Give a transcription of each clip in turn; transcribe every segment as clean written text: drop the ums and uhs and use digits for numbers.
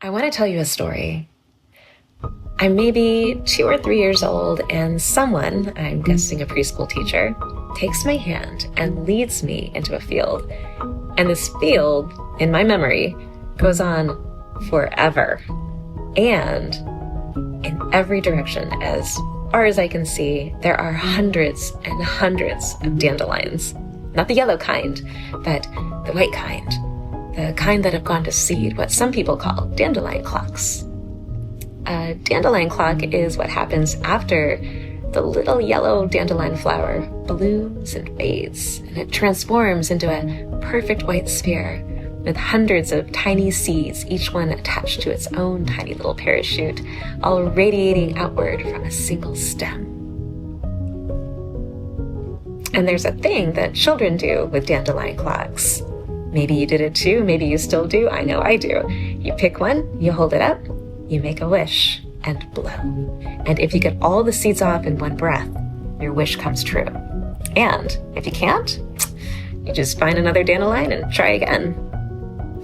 I want to tell you a story. I'm maybe 2 or 3 years old, and someone, I'm guessing a preschool teacher, takes my hand and leads me into a field. And this field, in my memory, goes on forever. And in every direction, as far as I can see, there are hundreds and hundreds of dandelions. Not the yellow kind, but the white kind. The kind that have gone to seed, what some people call dandelion clocks. A dandelion clock is what happens after the little yellow dandelion flower blooms and fades, and it transforms into a perfect white sphere with hundreds of tiny seeds, each one attached to its own tiny little parachute, all radiating outward from a single stem. And there's a thing that children do with dandelion clocks. Maybe you did it too, maybe you still do, I know I do. You pick one, you hold it up, you make a wish, and blow. And if you get all the seeds off in one breath, your wish comes true. And if you can't, you just find another dandelion and try again.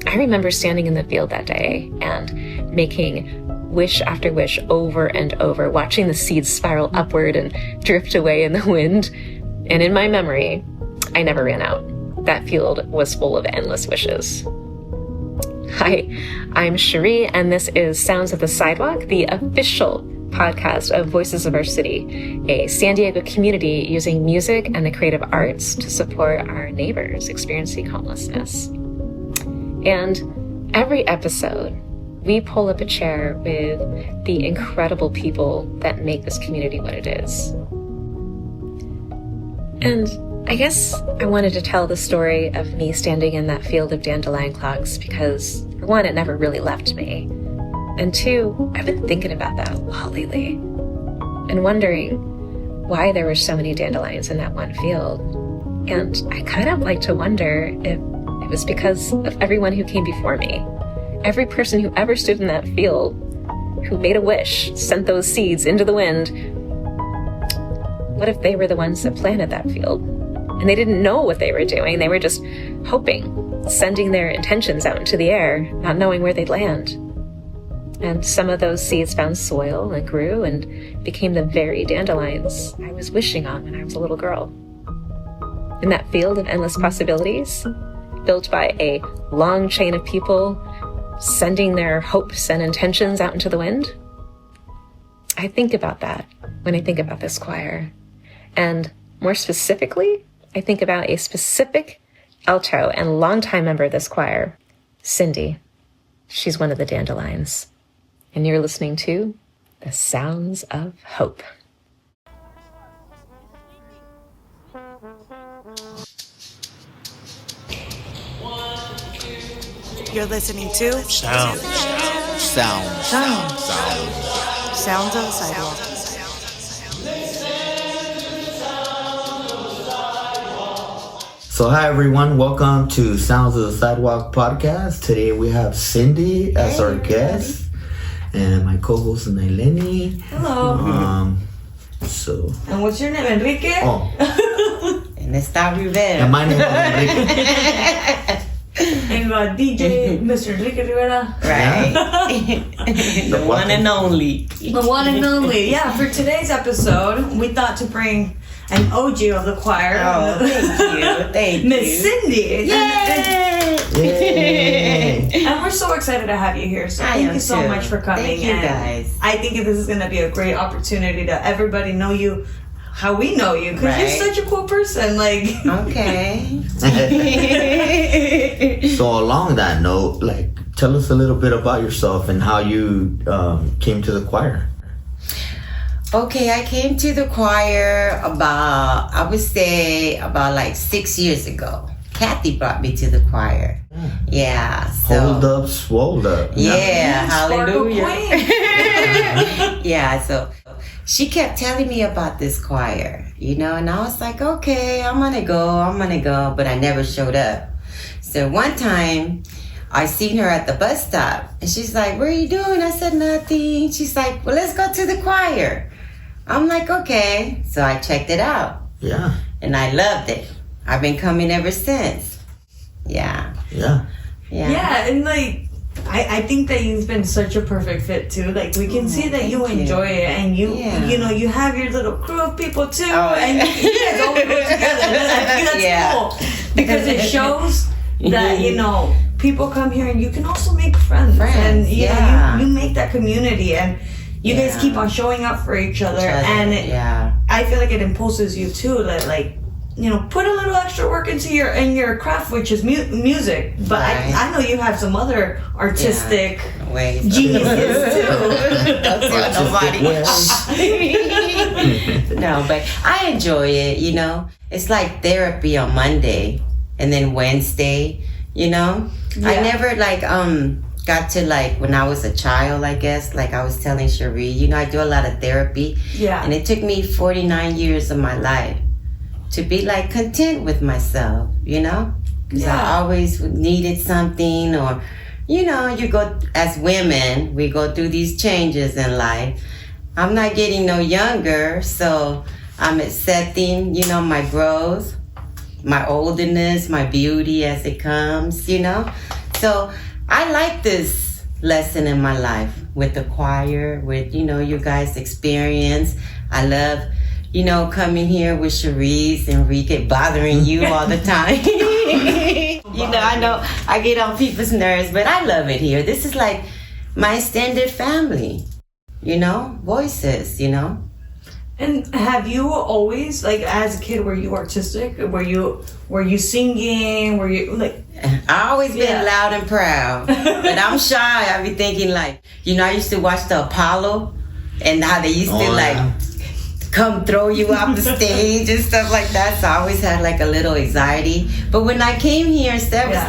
I remember standing in the field that day and making wish after wish over and over, watching the seeds spiral upward and drift away in the wind. And in my memory, I never ran out. That field was full of endless wishes. Hi, I'm Cherie, and this is Sounds of the Sidewalk, the official podcast of Voices of Our City, a San Diego community using music and the creative arts to support our neighbors experiencing homelessness. And every episode, we pull up a chair with the incredible people that make this community what it is. And I guess I wanted to tell the story of me standing in that field of dandelion clocks because, for one, it never really left me. And two, I've been thinking about that a lot lately and wondering why there were so many dandelions in that one field. And I kind of like to wonder if it was because of everyone who came before me. Every person who ever stood in that field, who made a wish, sent those seeds into the wind. What if they were the ones that planted that field? And they didn't know what they were doing. They were just hoping, sending their intentions out into the air, not knowing where they'd land. And some of those seeds found soil and grew and became the very dandelions I was wishing on when I was a little girl. In that field of endless possibilities, built by a long chain of people sending their hopes and intentions out into the wind, I think about that when I think about this choir. And more specifically, I think about a specific alto and longtime member of this choir, Cindy. She's one of the dandelions. And you're listening to The Sounds of Hope. You're listening to Sounds of the Sidewalk. So hi everyone, welcome to Sounds of the Sidewalk podcast. Today we have Cindy as our guest and my co-host Naileni. Hello. And what's your name, Enrique? Oh. And está Rivera. And my name is Enrique. And DJ Mr. Enrique Rivera. Right. The one and only. The one and only. Yeah, for today's episode, we thought to bring an OG of the choir. Oh, thank you. Miss Cindy. Yay! Yay! And we're so excited to have you here. So thank you so much for coming. Thank you, and guys. I think this is going to be a great opportunity to everybody know you how we know you, because you're such a cool person. Like, okay. So along that note, tell us a little bit about yourself and how you came to the choir. Okay, I came to the choir about 6 years ago. Kathy brought me to the choir. Yeah. So, Hold up, swole up. Yeah, hallelujah. Queen. Yeah, so she kept telling me about this choir, and I was like, okay, I'm gonna go, but I never showed up. So one time, I seen her at the bus stop, and she's like, what are you doing? I said, nothing. She's like, well, let's go to the choir. I'm like, okay. So I checked it out. Yeah. And I loved it. I've been coming ever since. Yeah. Yeah. Yeah, and I think that you've been such a perfect fit too. Like we can see that you enjoy it, and you you have your little crew of people too, and you guys always work together. I think that's cool because it shows that people come here and you can also make friends and you make that community, and you guys keep on showing up for each other, and I feel like it impulses you too that like. Put a little extra work into your craft, which is music. But I know you have some other artistic geniuses too. No, but I enjoy it. It's like therapy on Monday, and then Wednesday. I never got to when I was a child. I guess I was telling Cherie. I do a lot of therapy. Yeah, and it took me 49 years of my life to be content with myself, because I always needed something, or you go as women, we go through these changes in life. I'm not getting no younger, so I'm accepting, my growth, my olderness, my beauty as it comes, So I like this lesson in my life with the choir, with you guys' experience. I love coming here with Cherise, Enrique, bothering you all the time. I know I get on people's nerves, but I love it here. This is like my extended family, voices, And have you always, as a kid, were you artistic? Were you singing? Were you I always been loud and proud, but I'm shy. I be thinking I used to watch the Apollo, and how they used to come throw you off the stage and stuff like that. So I always had a little anxiety. But when I came here, Steph was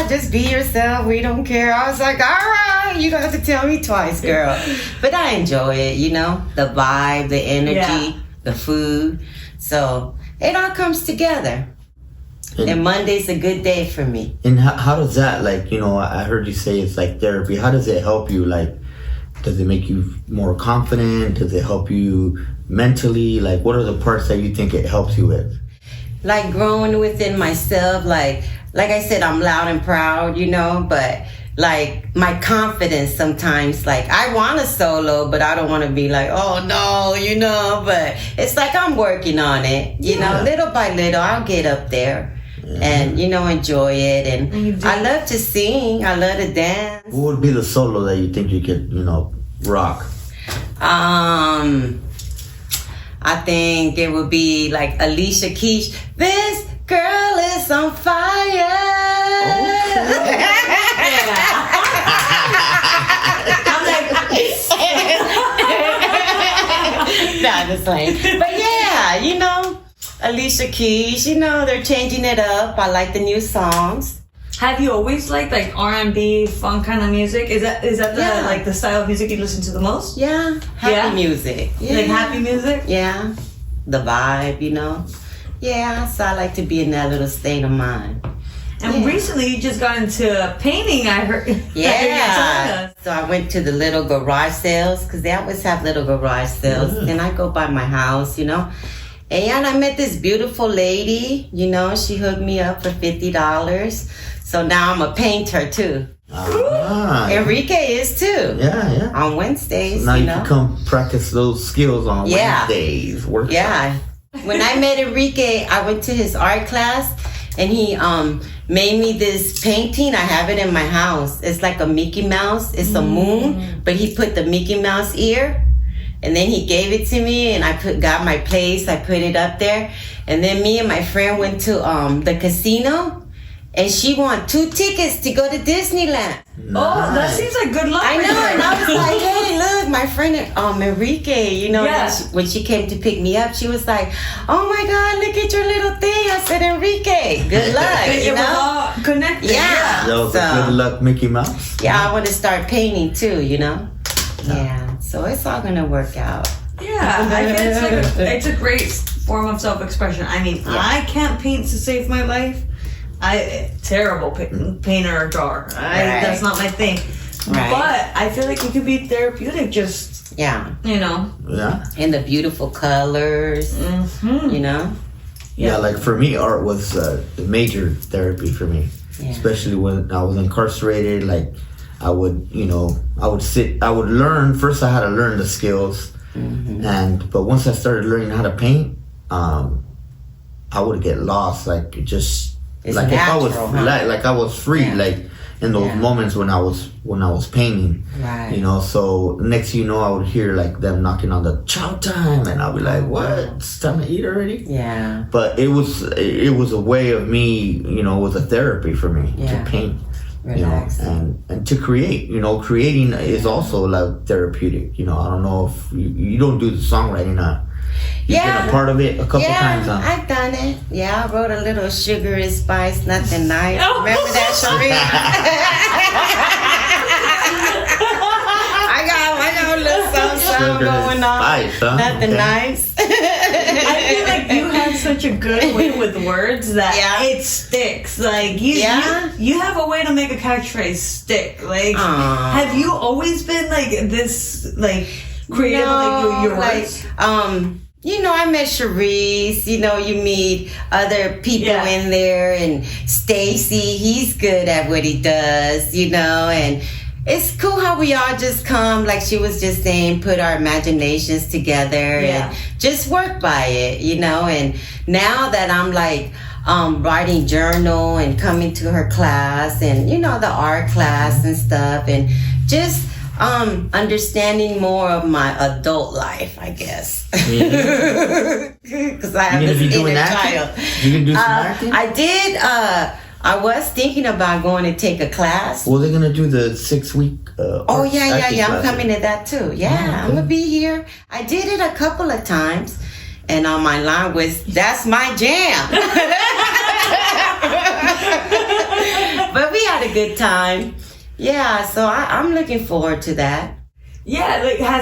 just be yourself. We don't care. I was like, all right, you don't have to tell me twice, girl. But I enjoy it, the vibe, the energy, the food. So it all comes together. And Monday's a good day for me. And how does that, I heard you say it's like therapy. How does it help you? Does it make you more confident? Does it help you mentally? What are the parts that you think it helps you with? Growing within myself. Like I said, I'm loud and proud, but my confidence sometimes, I want to solo, but I don't want to be oh no, but it's I'm working on it, little by little, I'll get up there. And enjoy it, and I love to sing. I love to dance. What would be the solo that you think you could, rock? I think it would be Alicia Keys. This girl is on fire. I'm nah, just playing. But Alicia Keys, they're changing it up. I like the new songs. Have you always liked R&B, funk kind of music? Is that the the style of music you listen to the most? Yeah, happy music. Yeah. Happy music? Yeah, the vibe, Yeah, so I like to be in that little state of mind. And recently you just got into painting, I heard. Yeah. So I went to the little garage sales, because they always have little garage sales. And I go by my house, And I met this beautiful lady, she hooked me up for $50. So now I'm a painter too. Enrique is too. Yeah. On Wednesdays, so now you can come practice those skills on Wednesdays. Workshop. Yeah. When I met Enrique, I went to his art class, and he made me this painting. I have it in my house. It's like a Mickey Mouse. It's a moon, but he put the Mickey Mouse ear. And then he gave it to me, and I got my place. I put it up there. And then me and my friend went to the casino, and she won 2 tickets to go to Disneyland. Nice. Oh, that seems like good luck. I know, and I was like, hey, look, my friend Enrique, when she came to pick me up, she was like, oh my God, look at your little thing. I said, Enrique, good luck. It was all connected. Yeah. That was a good luck Mickey Mouse. Yeah, I want to start painting too, Yeah. So it's all gonna work out. Yeah, I feel it's a great form of self-expression. I mean, I can't paint to save my life. Terrible painter or drawer. That's not my thing. Right. But I feel like it could be therapeutic. Just Yeah. Yeah. And the beautiful colors. Yeah, for me, art was major therapy for me. Yeah. Especially when I was incarcerated. I would, I would learn. First I had to learn the skills. But once I started learning how to paint, I would get lost, like just It's like natural, if I was huh? like I was free, Yeah. like in those moments when I was painting, Right. So next thing you know, I would hear like them knocking on the chow time, and I'll be like, what? It's time to eat already? Yeah. But it was a way of me, it was a therapy for me Yeah. to paint. Relax. And to create, creating is also like therapeutic. I don't know if you don't do the songwriting, you've been a part of it a couple times. I've done it. Yeah, I wrote a little sugar and spice, nothing nice. Remember that, I got a little something Sugar and going on. spice, huh? Nothing Okay. nice. I feel like you have such a good way with words that it sticks. Like you have a way to make a catchphrase stick. Like, have you always been like this, like creative, like your words? I met Sharice, you meet other people in there, and Stacy, he's good at what he does, and it's cool how we all just come, like she was just saying, put our imaginations together and just work by it, and now that I'm like writing journal and coming to her class and the art class and stuff, and just understanding more of my adult life, I guess. Because I have this inner child. You can do some acting? I did. I was thinking about going to take a class. Well, they're gonna do the 6-week. Yeah. I'm coming to that too. Yeah, I'm gonna be here. I did it a couple of times, and on my line was, "That's my jam." But we had a good time. Yeah, so I'm looking forward to that. Yeah, like how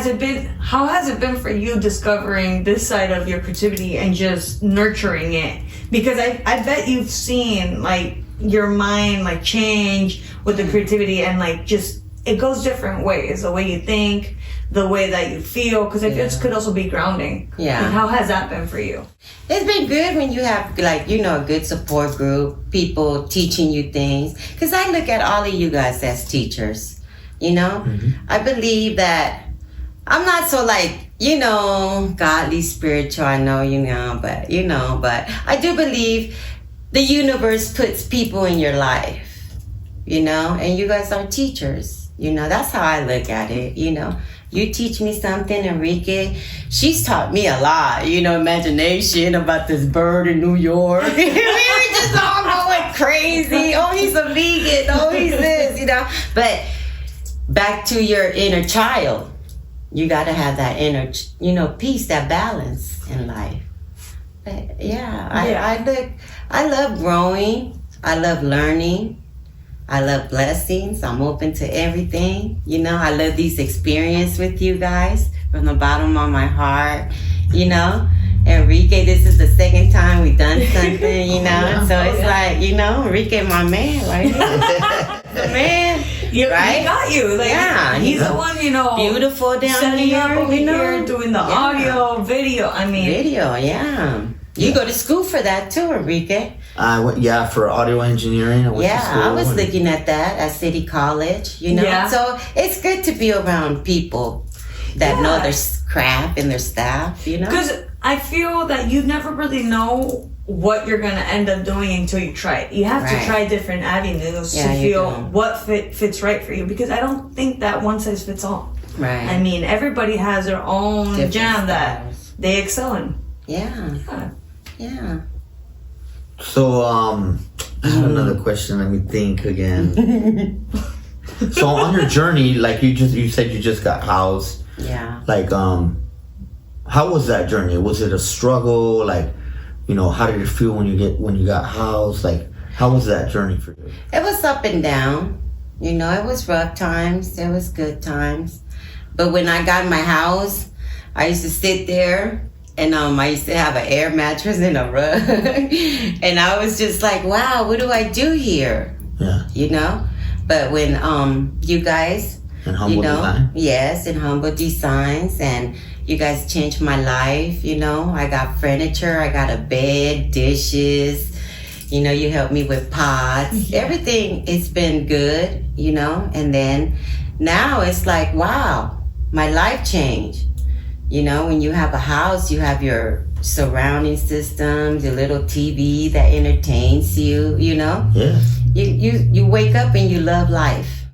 has it been for you discovering this side of your creativity and just nurturing it? Because I bet you've seen like your mind like change with the creativity, and like just it goes different ways, the way you think, the way that you feel, because it could also be grounding. Yeah. Like, how has that been for you? It's been good when you have like, a good support group, people teaching you things. Because I look at all of you guys as teachers, I believe that I'm not so like, godly, spiritual, I know, but I do believe the universe puts people in your life, and you guys are teachers. That's how I look at it, You teach me something, Enrique. She's taught me a lot, imagination about this bird in New York. We were just all going crazy. Oh, he's a vegan. Oh, he's this, But back to your inner child. You got to have that inner, peace, that balance in life. But I love growing. I love learning. I love blessings. I'm open to everything. I love these experiences with you guys from the bottom of my heart. Enrique, this is the second time we've done something, So it's like, Enrique, my man, right? The man. Right? He got you. Like, he's the one, beautiful down setting here, up over here, doing the audio, video. Video, You go to school for that too, Enrique. I went, for audio engineering. I went to school. I was looking at that at City College, So it's good to be around people that know their craft and their staff, Because I feel that you never really know what you're going to end up doing until you try it. You have to try different avenues to feel what fits right for you, because I don't think that one size fits all. Right. I mean, everybody has their own Different jam that styles. they excel in. Yeah. So, I have another question. Let me think again. So on your journey, like you said you just got housed. Yeah. Like, how was that journey? Was it a struggle? Like, how did it feel when you got housed? Like, how was that journey for you? It was up and down. It was rough times. It was good times. But when I got my house, I used to sit there. And I used to have an air mattress and a rug. And I was just like, wow, what do I do here? Yeah. But when you guys, and Humble Design? Yes, and Humble Designs, and you guys changed my life, I got furniture, I got a bed, dishes, You know, you helped me with pods. Everything, it's been good, you know. And then now it's like, wow, my life changed. You know, when you have a house, you have your surrounding systems, your little TV that entertains you, you know. Yeah. You wake up and you love life.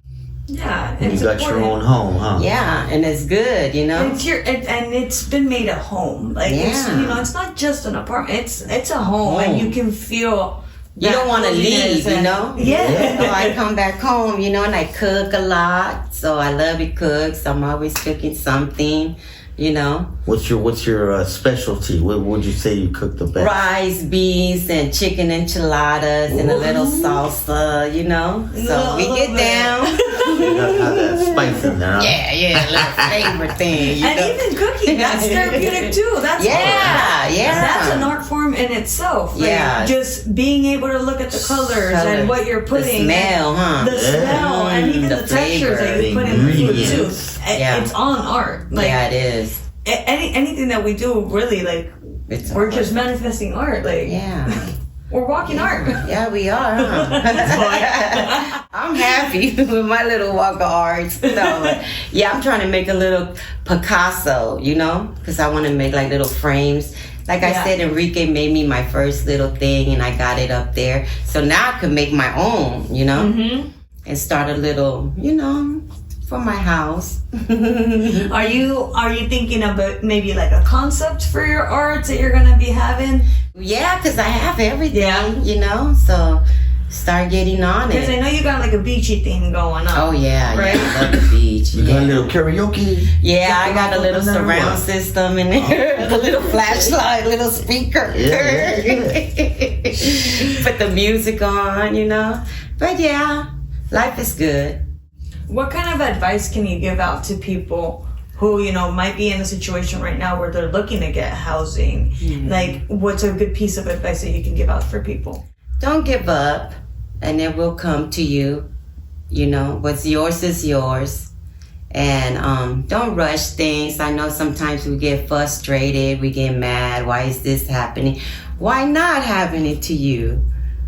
Yeah, You it's got your important. own home, huh? Yeah, and it's good, you know. And it's been made a home. Like it's, Yeah. you know, it's not just an apartment. It's a home, and you can feel. You don't want to leave, you know. Yeah. So I come back home, you know, and I cook a lot. So I love to cook. So I'm always cooking something, you know. What's your specialty? What would you say you cook the best? Rice, beans, and chicken enchiladas and a little salsa, you know. So we get down. You gotta have that spice in there, huh? Yeah, a little flavor thing. You And know? even cooking, that's therapeutic too. That's that's an art form in itself. Like, Yeah. just being able to look at the colors Color. and what you're putting. The smell, huh? The smell and even The the textures flavor. that you put The in the food too. ingredients. Yeah. It's on art. Like Yeah, it is. anything that we do, really, like It's we're art. just manifesting art. Like Yeah. we're walking art. Yeah, we are, huh? I'm happy with my little walk of art. So, yeah, I'm trying to make a little Picasso, you know, because I want to make like little frames. Like I Yeah. said, Enrique made me my first little thing, and I got it up there. So now I can make my own, you know, and start a little, you know, for my house. Are you thinking about maybe like a concept for your art that you're gonna be having? Yeah, because I have everything, Yeah. you know, so start getting on Because I it. know you got like a beachy thing going on. Oh, yeah, Right? yeah, I love the beach. You got a Yeah. little karaoke. Yeah, I got a little Another surround one. system in there, a little flashlight, little speaker. Put the music on, you know. But yeah, life is good. What kind of advice can you give out to people who, you know, might be in a situation right now where they're looking to get housing? Like, what's a good piece of advice that you can give out for people? Don't give up, and it will come to you. You know, what's yours is yours. And don't rush things. I know sometimes we get frustrated, we get mad. Why is this happening? Why not happening to you?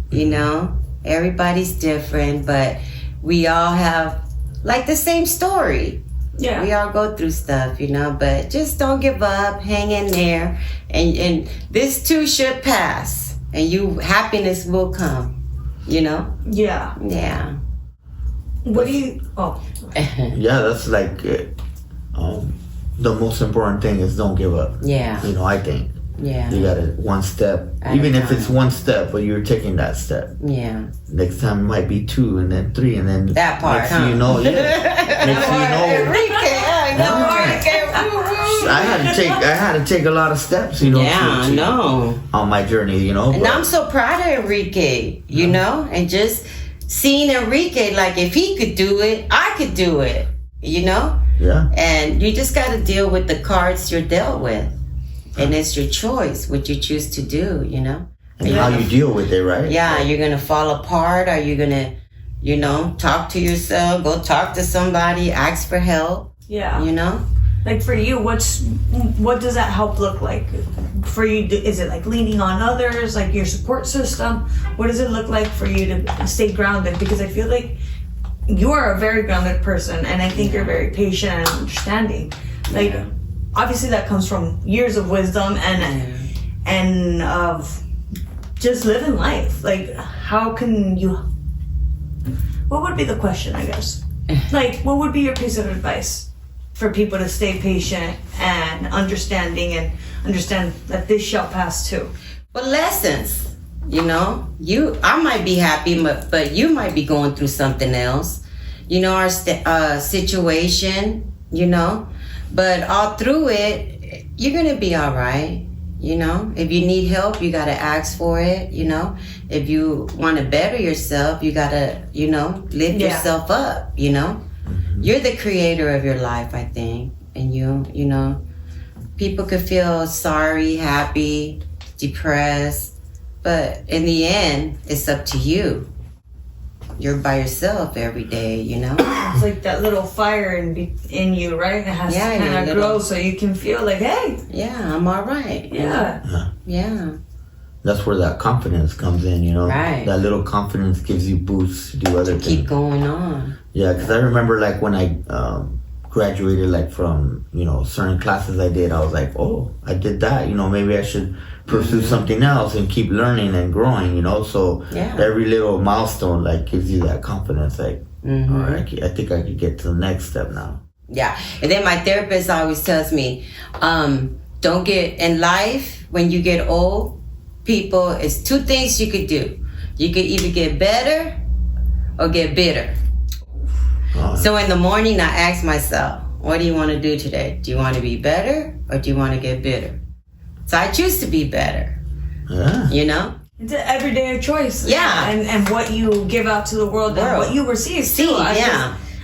You know, everybody's different, but we all have like the same story. Yeah. We all go through stuff, you know, but just don't give up, hang in there, and this too should pass, and happiness will come, you know? Yeah. Yeah. What do you, Yeah, that's like the most important thing is don't give up. Yeah. You know, I think Yeah. you got it one step, At a even if it's time. one step, but you're taking that step. Yeah. Next time it might be 2, and then 3, and then That part, next thing you know, next thing you know, Enrique, I know, I had to take a lot of steps, you know, Yeah, I know. on my journey, you know. And but- I'm so proud of Enrique, you know, and just seeing Enrique, like if he could do it, I could do it, you know? yeah, And you just got to deal with the cards you're dealt with. And it's your choice what you choose to do, you know? and how you deal with it, right? Yeah, you're going to fall apart. Are you going to, you know, talk to yourself, go talk to somebody, ask for help, yeah. you know? Like for you, what does that help look like for you? Is it like leaning on others, like your support system? What does it look like for you to stay grounded? Because I feel like you are a very grounded person, and I think you're very patient and understanding. Like, obviously, that comes from years of wisdom and of just living life. Like, how can you? What would be the question? I guess. Like, what would be your piece of advice for people to stay patient and understanding and understand that this shall pass too? But lessons, you know, I might be happy, but you might be going through something else. You know, our situation, you know, but all through it, you're going to be all right. You know, if you need help, you got to ask for it. You know, if you want to better yourself, you got to, you know, lift yourself up, you know. You're the creator of your life, I think. And you know, people could feel sorry, happy, depressed, but in the end, it's up to you. You're by yourself every day, you know? It's like that little fire in you, right? It has to Yeah, kind your of little- grow so you can feel like, hey, Yeah, I'm all right. yeah. Yeah. that's where that confidence comes in, you know? Right. That little confidence gives you boosts to do other things. Keep going on. Yeah, because I remember like when I graduated like from, you know, certain classes I did, I was like, oh, I did that, you know, maybe I should pursue something else and keep learning and growing, you know? So every little milestone like gives you that confidence, like, all right, I think I could get to the next step now. Yeah. And then my therapist always tells me, don't get in life when you get old, people, it's two things you could do. You could either get better or get bitter. So in the morning, I ask myself, what do you want to do today? Do you want to be better or do you want to get bitter? So I choose to be better. Yeah. You know? It's an everyday choice. Yeah. And what you give out to the world and what you receive too.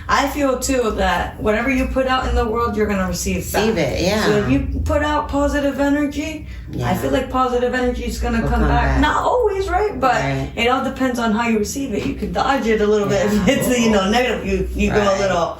I feel too that whatever you put out in the world, you're gonna receive back. Receive it, yeah. So if you put out positive energy, I feel like positive energy is gonna come back. Not always, right? But it all depends on how you receive it. You can dodge it a little bit. If it's negative, you go a little.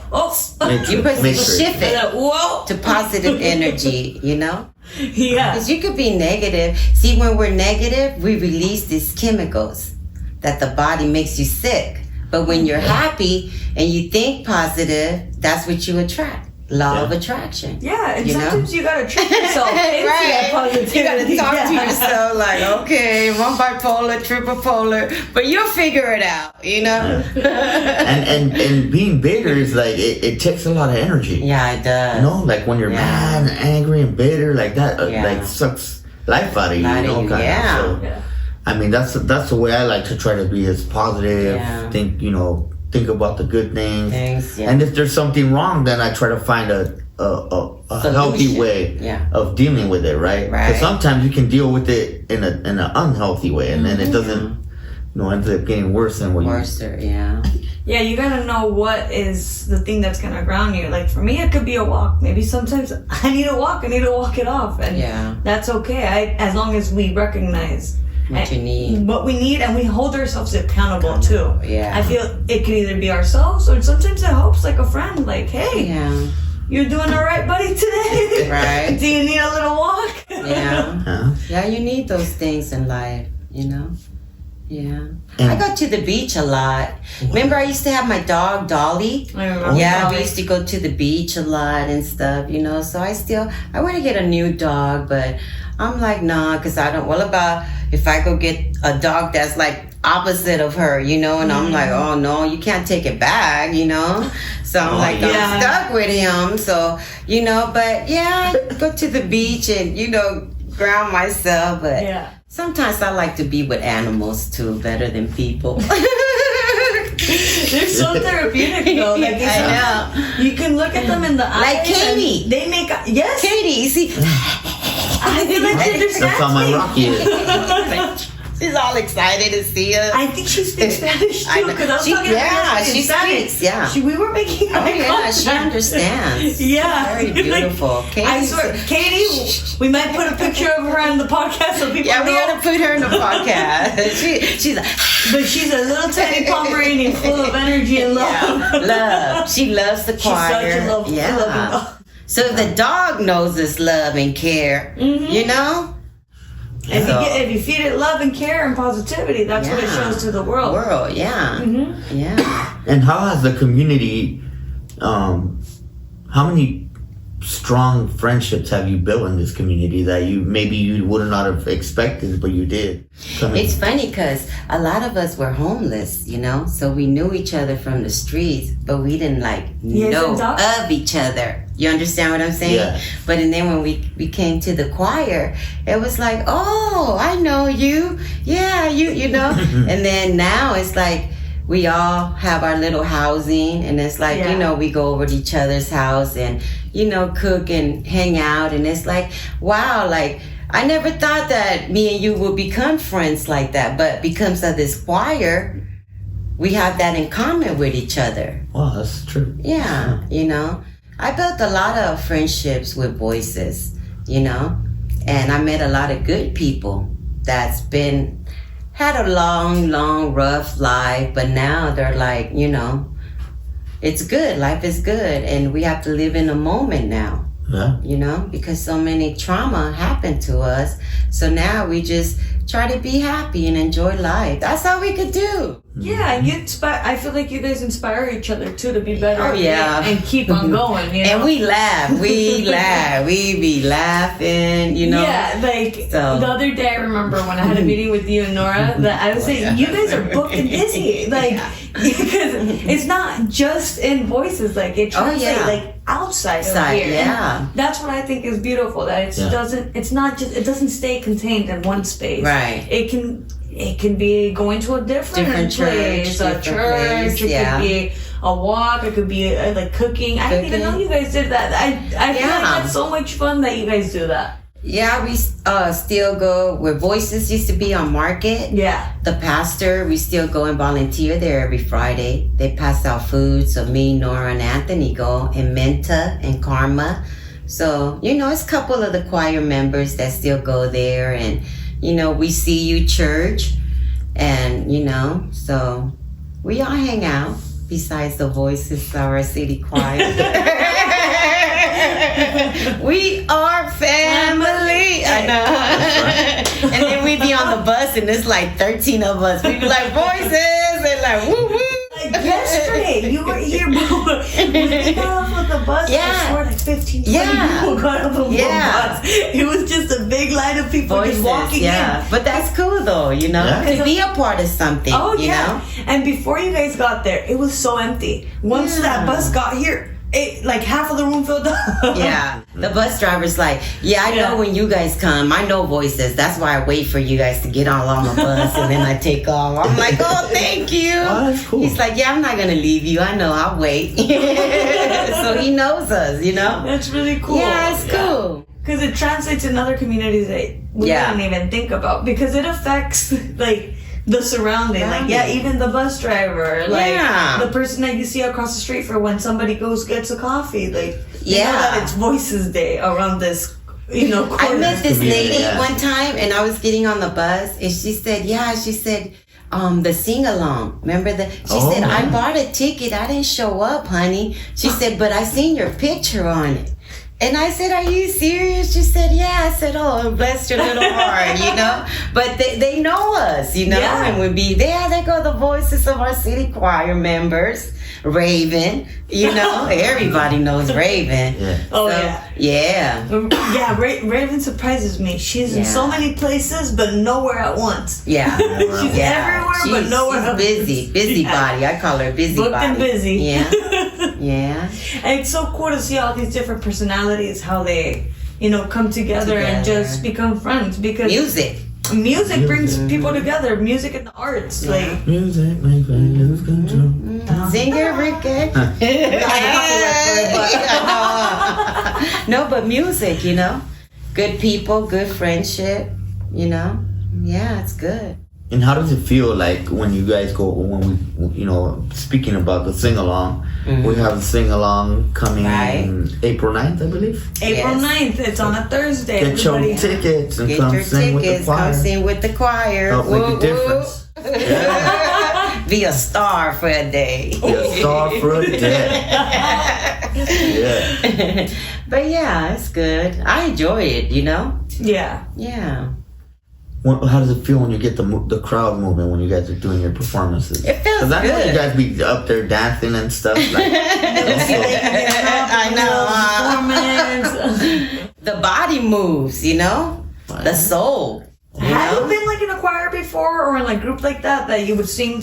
You shift it whoa to positive energy. You know. Yeah. Because you could be negative. See, when we're negative, we release these chemicals that the body makes you sick. But when you're happy and you think positive, that's what you attract. Law of attraction. Yeah, and sometimes you gotta trick yourself into that positivity. You gotta talk to yourself like, okay, I'm bipolar, triple polar, but you'll figure it out, you know? and being bitter is like, it takes a lot of energy. Yeah, it does. You know, like when you're mad and angry and bitter, like that, like sucks life out of you, you know? So, I mean, that's the way I like to try to be, as positive, think about the good things. And if there's something wrong, then I try to find a healthy way of dealing with it, right? Because sometimes you can deal with it in an unhealthy way, and then it doesn't, ends up getting worse than what Yeah, you gotta know what is the thing that's gonna ground you. Like for me, it could be a walk. Maybe sometimes I need to walk it off, and that's okay. As long as we recognize what we need, and we hold ourselves accountable too. I feel it could either be ourselves, or sometimes it helps like a friend, like, hey, you're doing all right, buddy, today? Right. Do you need a little walk? Yeah, you need those things in life, you know? Yeah. I go to the beach a lot. Remember, I used to have my dog, Dolly? I remember. Yeah, we used to go to the beach a lot and stuff, you know? So I want to get a new dog, but I'm like, nah, because I don't, what about if I go get a dog that's like opposite of her, you know? And I'm like, oh no, you can't take it back, you know? So I'm I'm stuck with him. So, you know, but go to the beach and, ground myself. But sometimes I like to be with animals too, better than people. They're so therapeutic though. Like, I know. You can look at them in the eyes. Like Katie. They make Katie, see. I feel like they understand. That's how my Rocky is. She's all excited to see us. I think she speaks Spanish too, because I was talking to her she speaks. Yeah, we were making. She understands. Yeah, very beautiful. Like, I swear, Katie. We might put a picture of her on the podcast so people know. We gotta put her in the podcast. she's like, but she's a little tiny Pomeranian, full of energy and love. Love. She loves the choir. She's such a loving dog. So the dog knows this love and care. You know. If you feed it love and care and positivity, that's what it shows to the world. Yeah. And how has the community, how many strong friendships have you built in this community that you would not have expected, but you did? It's funny because a lot of us were homeless, you know, so we knew each other from the streets, but we didn't know of each other. You understand what I'm saying? Yeah. But and then when we came to the choir, it was like, oh, I know you. Yeah, you know. And then now it's like we all have our little housing, and it's like, we go over to each other's house and, cook and hang out. And it's like, wow, like I never thought that me and you would become friends like that. But because of this choir, we have that in common with each other. Wow, that's true. Yeah, I built a lot of friendships with voices, and I met a lot of good people that's had a long, rough life, but now they're like, it's good. Life is good, and we have to live in a moment now. Yeah. Because so many trauma happened to us. So now we just try to be happy and enjoy life. That's all we could do. Yeah, and you inspire. I feel like you guys inspire each other too to be better. Oh, yeah. and keep on going. You know? And we laugh. We be laughing, you know. Yeah, like So. the other day, I remember when I had a meeting with you and Nora that I was saying, you guys are booked and busy, like because it's not just in voices, like it translates like outside of here. Yeah. And that's what I think is beautiful. That it doesn't stay contained in one space. Right. It can be going to a different place, a church. It could be a walk. It could be like cooking. I didn't even know you guys did that. I feel like that's so much fun that you guys do that. Yeah, we still go where Voices used to be on Market. Yeah. The pastor, we still go and volunteer there every Friday. They pass out food, so me, Nora, and Anthony go, and Menta and Karma. So, it's a couple of the choir members that still go there, and we see you church, and so we all hang out besides the Voices of our city choir. We are family. I know. And then we be on the bus, and it's like 13 of us. We be like Voices, and like woo woo. Like yesterday, you were here, bro. When we got off of the bus, I swear like 15, 20 people got off of the bus. It was just a big line of people Voices, just walking in. But that's cool though, to be a part of something. Oh, you know? And before you guys got there, it was so empty. Once that bus got here, like half of the room filled up. Yeah. The bus driver's like, I know when you guys come, I know Voices. That's why I wait for you guys to get all on the bus, and then I take off. I'm like, oh, thank you. Oh, that's cool. He's like, I'm not going to leave you. I know, I'll wait. So he knows us, That's really cool. Yeah, it's cool. Because it translates in other communities that we didn't even think about. Because it affects, like, the surrounding, like even the bus driver, like the person that you see across the street for when somebody gets a coffee, like you know that it's Voices Day around this, corner. I met this lady one time, and I was getting on the bus, and she said, the sing along. Remember that? She said, I bought a ticket. I didn't show up, honey. She said, but I seen your picture on it. And I said, are you serious? She said, yeah. I said, oh, bless your little heart, But they know us, and we'll be there. They go the Voices of our city choir members. Raven, everybody knows Raven. Yeah. Raven surprises me. She's in so many places, but nowhere at once. Yeah. She's everywhere, but nowhere at once. Busybody. I call her busybody. Booked and busy. Yeah. Yeah. And it's so cool to see all these different personalities, how they, come together and just become friends. Because music brings people together. Music and the arts, like music makes me lose control. Sing it, Ricky. No, but music, good people, good friendship, Yeah, it's good. And how does it feel like when you guys go, when we, speaking about the sing-along, we have the sing-along coming April 9th, I believe? April 9th, it's on a Thursday. Get your tickets and come sing with the choir. Come sing with the choir. Help make a difference. Be a star for a day. Be a star for a day. Yeah. But yeah, it's good. I enjoy it, Yeah. Yeah. How does it feel when you get the crowd moving when you guys are doing your performances? It feels good. I know you guys be up there dancing and stuff. Like, I know. The body moves, the soul. Have you been like in a choir before or in like group like that you would sing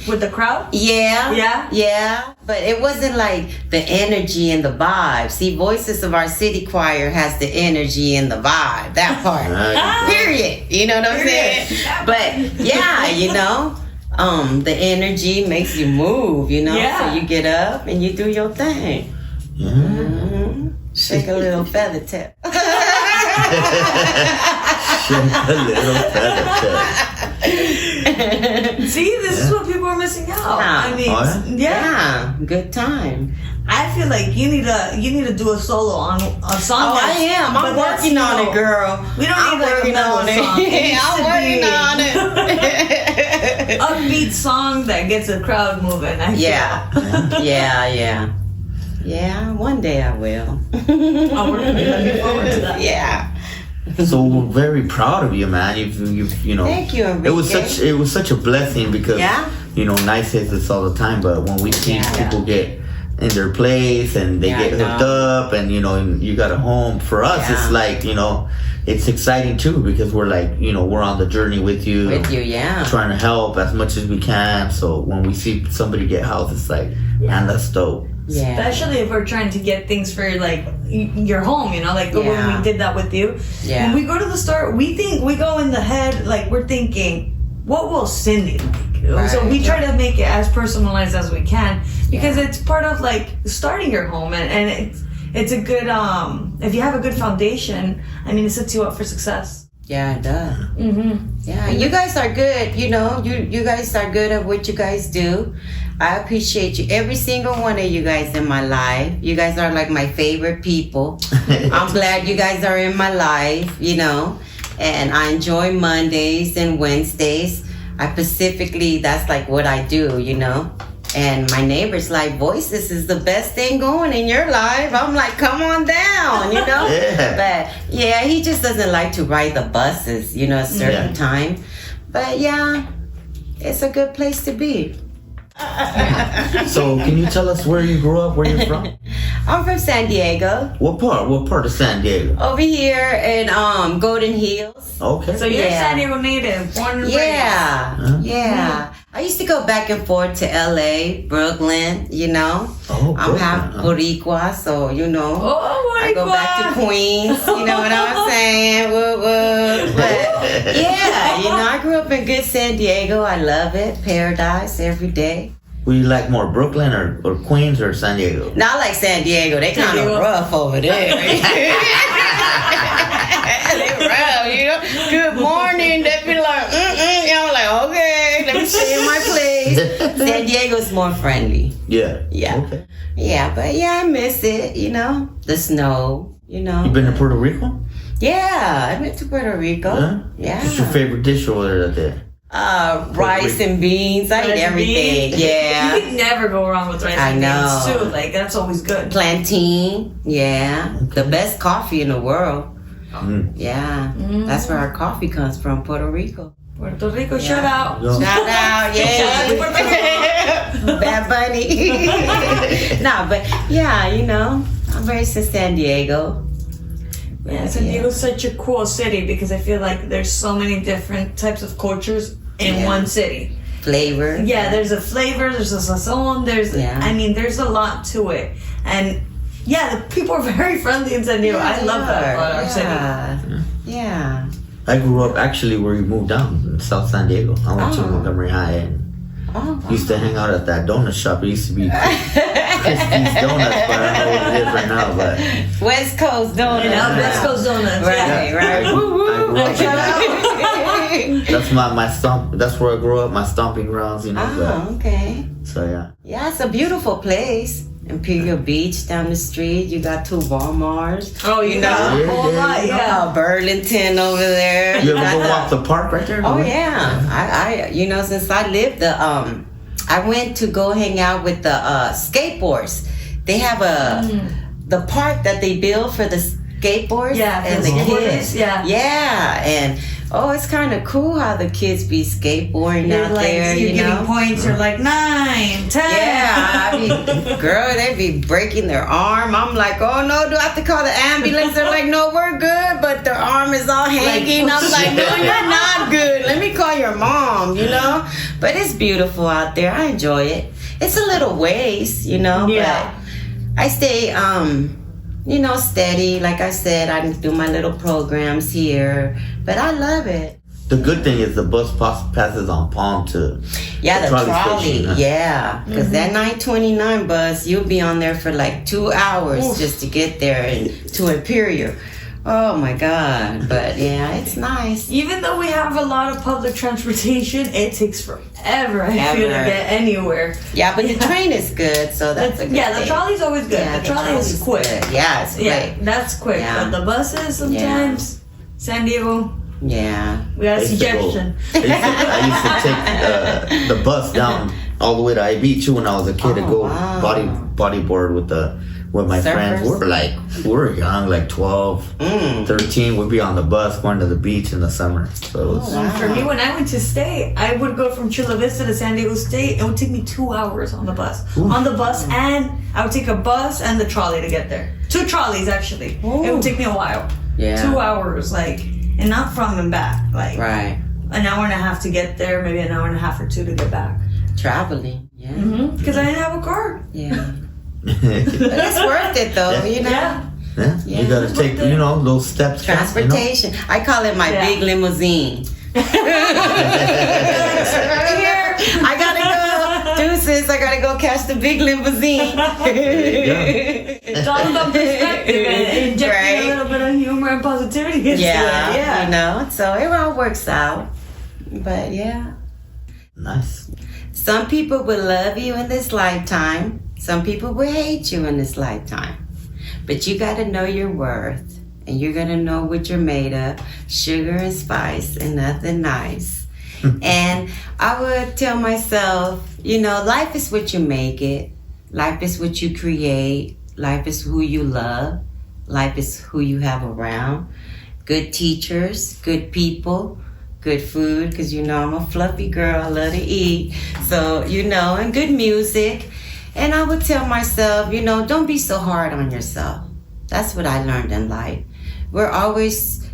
with the crowd? Yeah. But it wasn't like the energy and the vibe. See, Voices of our city choir has the energy and the vibe. That part. Period. You know what I'm saying? But yeah, the energy makes you move, So you get up and you do your thing. Yeah. Mm-hmm. Shake a little feather tip. See, this is what people are missing out. I mean, yeah, good time. I feel like you need to do a solo on a song. Oh, I am. I'm working on it, girl. We don't need like a mellow song. I'm working on it. Upbeat song that gets a crowd moving. Yeah, one day I will. Oh, we're looking forward to that. Yeah. So we're very proud of you, man. You know. Thank you, Enrique. It was such a blessing because Nice says this all the time, but when we see people get in their place and they get hooked up and you got a home, for us it's like it's exciting too because we're like we're on the journey with you trying to help as much as we can. So when we see somebody get housed, it's like man, that's dope. Yeah. Especially if we're trying to get things for like your home, like when we did that with you. Yeah. When we go to the store, we go in the head like we're thinking, what will Cindy like? Right. So we try to make it as personalized as we can because it's part of like starting your home and it's a good if you have a good foundation, I mean it sets you up for success. Yeah, it does. Yeah, you guys are good. You guys are good at what you guys do. I appreciate you, every single one of you guys in my life. You guys are like my favorite people. I'm glad you guys are in my life, and I enjoy Mondays and Wednesdays. That's like what I do, And my neighbor's like, Voices is the best thing going in your life. I'm like, come on down, Yeah. But yeah, he just doesn't like to ride the buses, a certain time. But yeah, it's a good place to be. So can you tell us where you grew up, where you're from? I'm from San Diego. What part of San Diego? Over here in Golden Hills. Okay. So you're a San Diego native, born and raised. Yeah. I used to go back and forth to LA, Brooklyn, Oh, I'm half Boricua, so Oh, I go back to Queens, you know what I'm saying? Woo woo. But yeah, I grew up in good San Diego. I love it. Paradise every day. Would you like more Brooklyn or Queens or San Diego? Not like San Diego. They kind of rough over there. They rough, Good morning. They be like, I'm like, okay, let me stay in my place. San Diego's more friendly. Yeah. Okay. Yeah, but I miss it, the snow, You been to Puerto Rico? Yeah, I went to Puerto Rico. Yeah. What's your favorite dish over there? Rice and beans. I eat everything. Yeah. You can never go wrong with rice and beans too. Like that's always good. Plantain. Yeah. The best coffee in the world. Yeah. That's where our coffee comes from, Puerto Rico. Puerto Rico, shout out. Shout out, Bad Bunny. No, but I'm raised in San Diego. Yeah, San Diego's such a cool city because I feel like there's so many different types of cultures in one city. Flavor. Yeah, there's a flavor, there's a sazon, there's a lot to it. And the people are very friendly in San Diego. I love that about our city. Yeah. I grew up actually where you moved down in South San Diego. I went to Montgomery High and used to hang out at that donut shop. It used to be Christie's Donuts, but I don't know what it is right now. But West Coast Donuts. West Coast Donuts. Right. That's my stomp. That's where I grew up. My stomping grounds. Okay. So yeah. Yeah, it's a beautiful place. Imperial Beach down the street. You got 2 Walmarts. Oh, you got a whole lot, Burlington over there. You ever go walk the park right there? Oh yeah. I since I lived I went to go hang out with the skateboards. They have the park that they build for the skateboards and the kids. Yeah, and it's kind of cool how the kids be skateboarding out there. You're getting points. You're like 9, 10. Yeah, I mean, girl, they be breaking their arm. I'm like, oh no, do I have to call the ambulance? They're like, no, we're good, but their arm is all hanging. I'm like, no, you're not good. Let me call your mom. But it's beautiful out there. I enjoy it. It's a little ways, Yeah. But I stay steady. Like I said, I do my little programs here, but I love it. The good thing is the bus passes on Palm to the trolley. station, huh? Yeah, because that 929 bus, you'll be on there for like 2 hours just to get there and to Imperial. Oh my God. But yeah, it's nice. Even though we have a lot of public transportation, it takes forever, I feel, to get anywhere. Yeah, but the train is good, so that's a good thing. The trolley's always good. Yeah, the trolley is quick. Good. Yeah, it's great. Yeah, that's quick. Yeah. But the buses sometimes, San Diego, Yeah. we got a suggestion. I used to take the bus down all the way to IB too when I was a kid to go bodyboard with with my friends. Surfers? We were young, like 12, 13. We'd be on the bus going to the beach in the summer. So it was, For me, when I went to state, I would go from Chula Vista to San Diego State. It would take me 2 hours on the bus. And I would take a bus and the trolley to get there. 2 trolleys, actually. It would take me a while. Yeah. 2 hours, and not from and back. Right. An hour and a half to get there, maybe an hour and a half or 2 to get back. Traveling. Yeah. Because I didn't have a car. Yeah. But it's worth it though, you know. Yeah. yeah, you gotta take, those steps. Transportation. I call it my big limousine. I gotta go. Deuces, I gotta go catch the big limousine. It's all about perspective and injecting a little bit of humor and positivity into it. Yeah. So it all works out. But yeah. Nice. Some people will love you in this lifetime. Some people will hate you in this lifetime. But you got to know your worth. And you're going to know what you're made of. Sugar and spice and nothing nice. And I would tell myself, life is what you make it. Life is what you create. Life is who you love. Life is who you have around. Good teachers, good people. Good food, because I'm a fluffy girl, I love to eat. So, and good music. And I would tell myself, don't be so hard on yourself. That's what I learned in life. We're always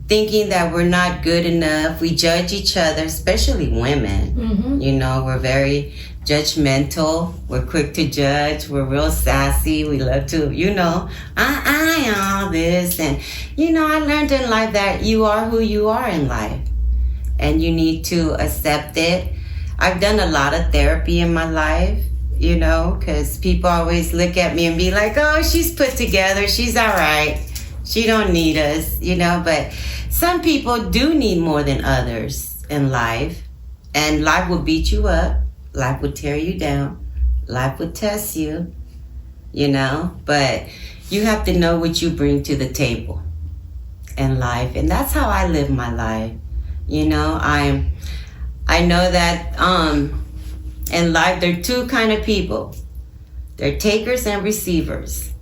thinking that we're not good enough. We judge each other, especially women. We're very judgmental. We're quick to judge. We're real sassy. We love to, all this. And, I learned in life that you are who you are in life. And you need to accept it. I've done a lot of therapy in my life, because people always look at me and be like, oh, she's put together. She's all right. She don't need us, But some people do need more than others in life. And life will beat you up. Life will tear you down. Life will test you, But you have to know what you bring to the table in life. And that's how I live my life. I know that in life there are 2 kind of people. They're takers and receivers.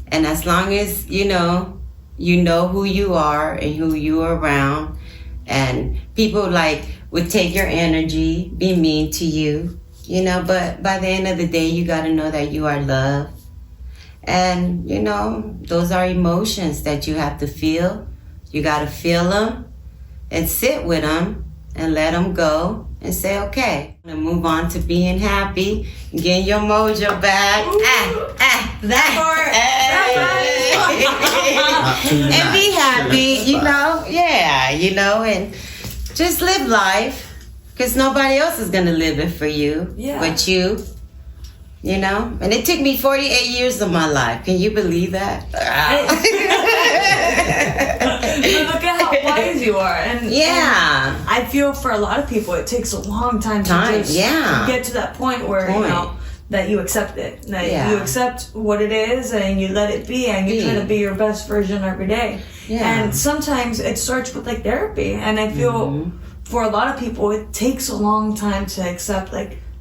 And as long as you know who you are and who you are around, and people would take your energy, be mean to you, but by the end of the day you got to know that you are loved. And those are emotions that you have to feel. You got to feel them and sit with them and let them go and say, okay, I'm going to move on to being happy, getting your mojo back. And be happy, and just live life, because nobody else is going to live it for you but you. And it took me 48 years of my life. Can you believe that? Look at how wise you are. And I feel for a lot of people it takes a long time to just get to that point where that you accept it, that you accept what it is and you let it be, and you try to be your best version every day. And sometimes it starts with therapy, and I feel for a lot of people it takes a long time to accept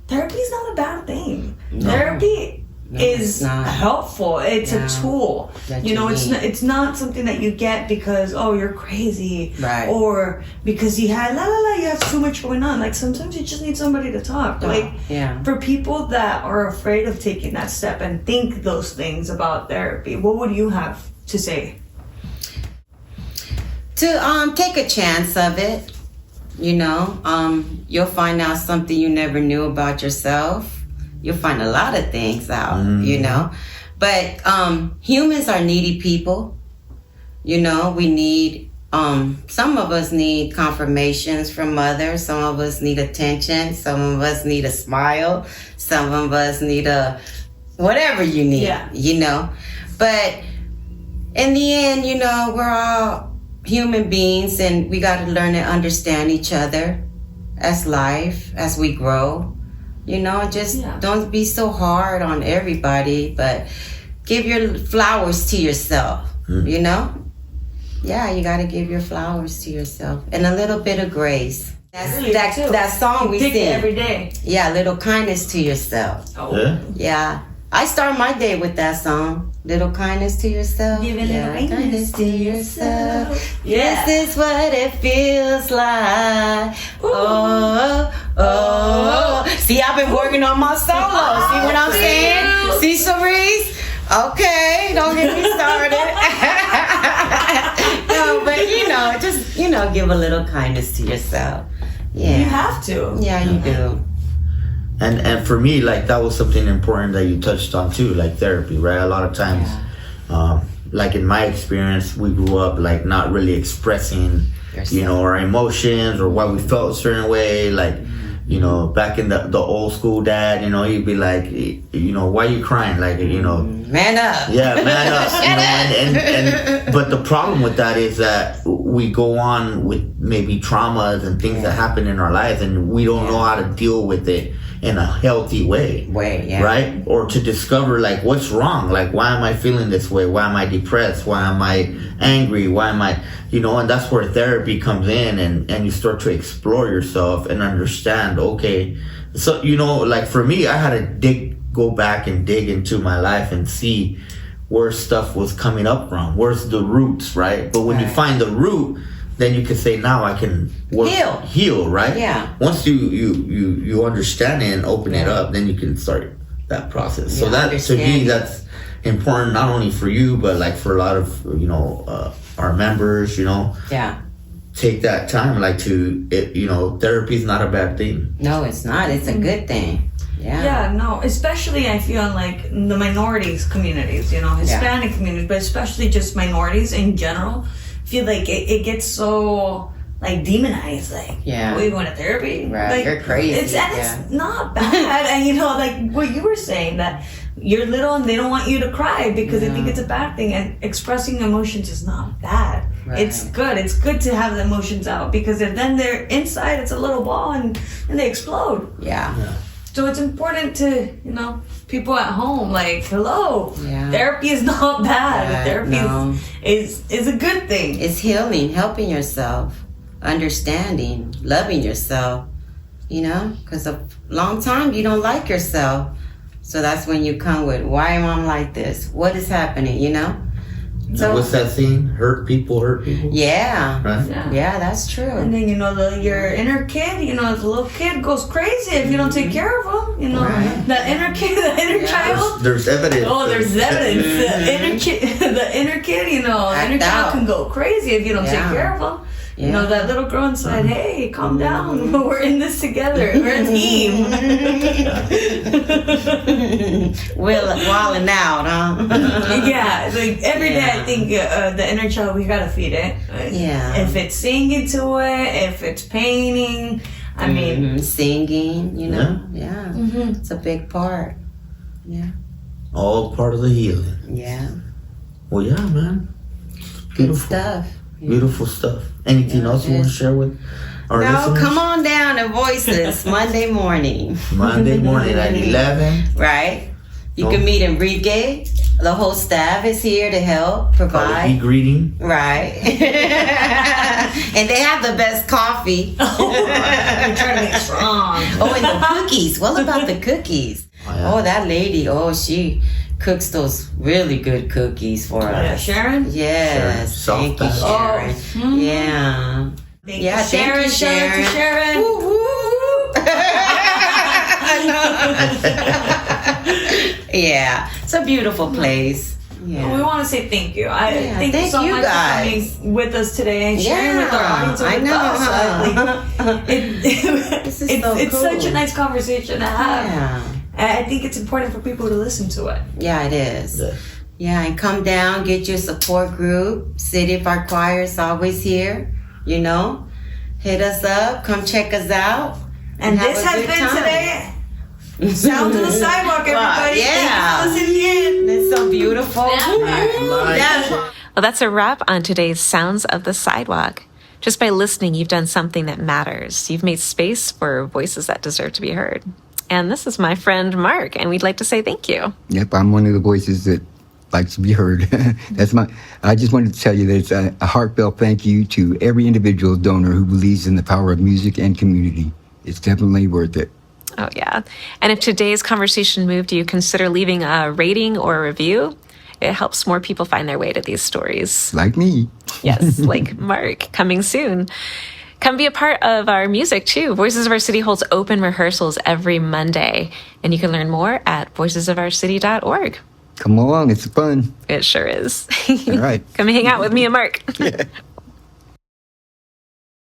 therapy is not a bad thing. Therapy is helpful. It's a tool. It's not something that you get because you're crazy, right? Or because you had you have too much going on. Sometimes you just need somebody to talk. For people that are afraid of taking that step and think those things about therapy, what would you have to say? To take a chance of it. You'll find out something you never knew about yourself. You'll find a lot of things out, But humans are needy people. We need, some of us need confirmations from others. Some of us need attention. Some of us need a smile. Some of us need whatever you need, But in the end, we're all human beings, and we got to learn to understand each other as we grow. Don't be so hard on everybody, but give your flowers to yourself, you got to give your flowers to yourself and a little bit of grace. That song we sing every day. Yeah, little kindness to yourself. Yeah. I start my day with that song. Little kindness to yourself. Give a little kindness to yourself. Yeah. This is what it feels like. Oh, oh. See, I've been working on my solo. See what I'm saying? See, Cerise? Okay, don't get me started. No, but just give a little kindness to yourself. Yeah. You have to. Yeah, you do. And for me, like, that was something important that you touched on too, like therapy, right? A lot of times, like in my experience, we grew up like not really expressing, our emotions or why we felt a certain way. Like, back in the old school dad, he'd be like, why are you crying? Like, man up. Yeah, man up. And but the problem with that is that we go on with maybe traumas and things that happen in our lives, and we don't know how to deal with it in a healthy way. Right? Or to discover, like, what's wrong? Like, why am I feeling this way? Why am I depressed? Why am I angry? Why am I, and that's where therapy comes in, and you start to explore yourself and understand, okay. So, like for me, I had to go back and dig into my life and see where stuff was coming up from. Where's the roots, right? But when you find the root, then you can say, now I can heal, right? Yeah. Once you understand it and open it up, then you can start that process. So that, to me, that's important, not only for you, but like for a lot of, our members, Yeah. Take that time, like therapy is not a bad thing. No, it's not. It's a good thing. Yeah, no, especially I feel in like the minorities communities, Hispanic communities, but especially just minorities in general. I feel like it gets so like demonized, like, oh, you going to therapy? Right, like, you're crazy. It's not bad. And like what you were saying, that you're little and they don't want you to cry because they think it's a bad thing, and expressing emotions is not bad. Right. It's good to have the emotions out, because if then they're inside, it's a little ball and they explode. Yeah. So it's important to, people at home, like, hello, therapy is not bad. Therapy is a good thing. It's healing, helping yourself, understanding, loving yourself, because a long time you don't like yourself. So that's when you come with, why am I like this? What is happening, So what's that saying? Hurt people. Yeah. Right? Yeah, that's true. And then, your inner kid, the little kid goes crazy if you don't take care of him. That inner kid, the inner child. There's evidence. Oh, there's evidence. The inner kid, the inner child can go crazy if you don't take care of him. That little girl inside, hey, calm down. We're in this together. We're a team. Wilding out, huh? Yeah, like every day I think the inner child, we gotta feed it. Yeah. If it's singing to it, if it's painting, I mean. Singing, Yeah. Mm-hmm. It's a big part. Yeah. All part of the healing. Yeah. Well, yeah, man. Good stuff. Beautiful stuff. Anything else you want to share with our listeners? Come on down to Voices Monday morning. Monday morning at 11. Right. You can meet Enrique. The whole staff is here to help provide. Be greeting. Right. And they have the best coffee. I'm trying to make strong. Oh, and the cookies. What about the cookies? Oh, that lady. Oh, she cooks those really good cookies for us. Sharon? Yes. Thank you, Sharon. Yeah. Thank you, Sharon. Shout out to Sharon. Yeah. It's a beautiful place. Yeah. We want to say thank you. Thank you so much guys. for coming with us today and sharing with our audience. I know. It's cool. such a nice conversation to have. Yeah. I think it's important for people to listen to it. Yeah, it is. Yeah, and come down, get your support group. City of Our Choir is always here. Hit us up, come check us out. And this has been today. Sound to the Sidewalk, everybody. Yeah. Thank you for listening in. It's so beautiful. Well, that's a wrap on today's Sounds of the Sidewalk. Just by listening, you've done something that matters. You've made space for voices that deserve to be heard. And this is my friend Mark, and we'd like to say thank you. Yep, I'm one of the voices that likes to be heard. I just wanted to tell you that it's a heartfelt thank you to every individual donor who believes in the power of music and community. It's definitely worth it. Oh, yeah. And if today's conversation moved you, consider leaving a rating or a review. It helps more people find their way to these stories. Like me. Yes, like Mark, coming soon. Come be a part of our music, too. Voices of Our City holds open rehearsals every Monday, and you can learn more at voicesofourcity.org. Come along, it's fun. It sure is. All right. Come hang out with me and Mark.